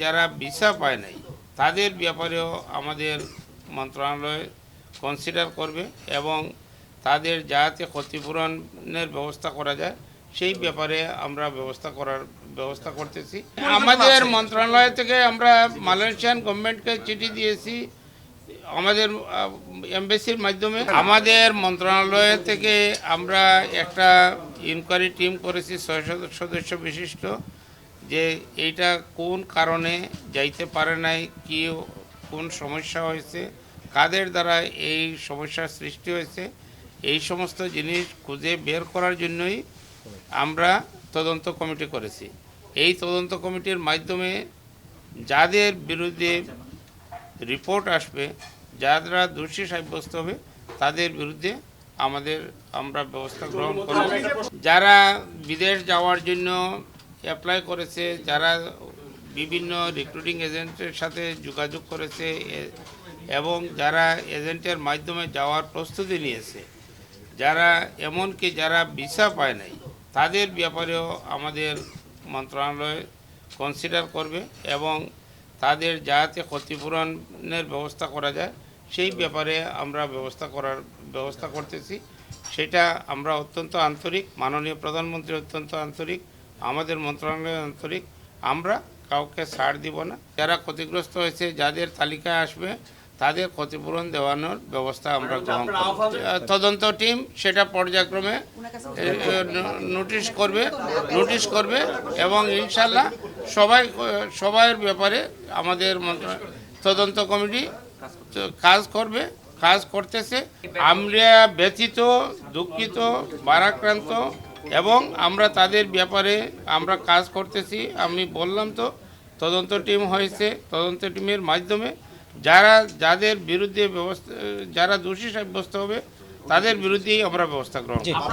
যারা ভিসা পায় নাই তাদের ব্যাপারেও আমাদের মন্ত্রণালয় কনসিডার করবে এবং তাদের যাতে ক্ষতিপূরণের ব্যবস্থা করা যায় সেই ব্যাপারে আমরা ব্যবস্থা করতেছি। আমাদের মন্ত্রণালয় থেকে আমরা মালয়েশিয়ান গভর্নমেন্টকে চিঠি দিয়েছি আমাদের এমবাসির মাধ্যমে। আমাদের মন্ত্রণালয় থেকে আমরা একটা ইনকোয়ারি টিম করেছি 6 সদস্য বিশিষ্ট, যে এইটা কোন কারণে যাইতে পারে নাই, কি কোন সমস্যা হয়েছে, কাদের দ্বারা এই সমস্যার সৃষ্টি হয়েছে, এই সমস্ত জিনিস খুঁজে বের করার জন্যই আমরা তদন্ত কমিটি করেছি। এই তদন্ত কমিটির মাধ্যমে যাদের বিরুদ্ধে রিপোর্ট আসবে, যারা দোষী সাব্যস্ত হবে তাদের বিরুদ্ধে আমরা ব্যবস্থা গ্রহণ করব। যারা বিদেশ যাওয়ার জন্য অ্যাপ্লাই করেছে, যারা বিভিন্ন রিক্রুটিং এজেন্টের সাথে যোগাযোগ করেছে এবং যারা এজেন্টের মাধ্যমে যাওয়ার প্রস্তুতি নিয়েছে, এমনকি যারা ভিসা পায় নাই তাদের ব্যাপারেও আমাদের মন্ত্রণালয় কনসিডার করবে এবং তাদের যাতে ক্ষতিপূরণের ব্যবস্থা করা যায় সেই ব্যাপারে আমরা ব্যবস্থা করতেছি। সেটা আমরা অত্যন্ত আন্তরিক, মাননীয় প্রধানমন্ত্রী অত্যন্ত আন্তরিক, আমাদের মন্ত্রণালয় আন্তরিক। আমরা কাউকে ছাড় দিব না। যারা ক্ষতিগ্রস্ত হয়েছে, যাদের তালিকায় আসবে তাদের ক্ষতিপূরণ দেওয়ানোর ব্যবস্থা আমরা গ্রহণ করব। তদন্ত টিম সেটা পর্যায়ক্রমে নোটিশ করবে এবং ইনশাল্লাহ সবার ব্যাপারে আমাদের তদন্ত কমিটি কাজ করতেছে। আমরা ব্যথিত, দুঃখিত, ভারাক্রান্ত এবং আমরা তাদের ব্যাপারে আমরা কাজ করতেছি। আমি বললাম তো, তদন্ত টিম হয়েছে, তদন্ত টিমের মাধ্যমে যাদের বিরুদ্ধে যারা দোষী সাব্যস্ত হবে তাদের বিরুদ্ধেই আমরা ব্যবস্থা গ্রহণ করব।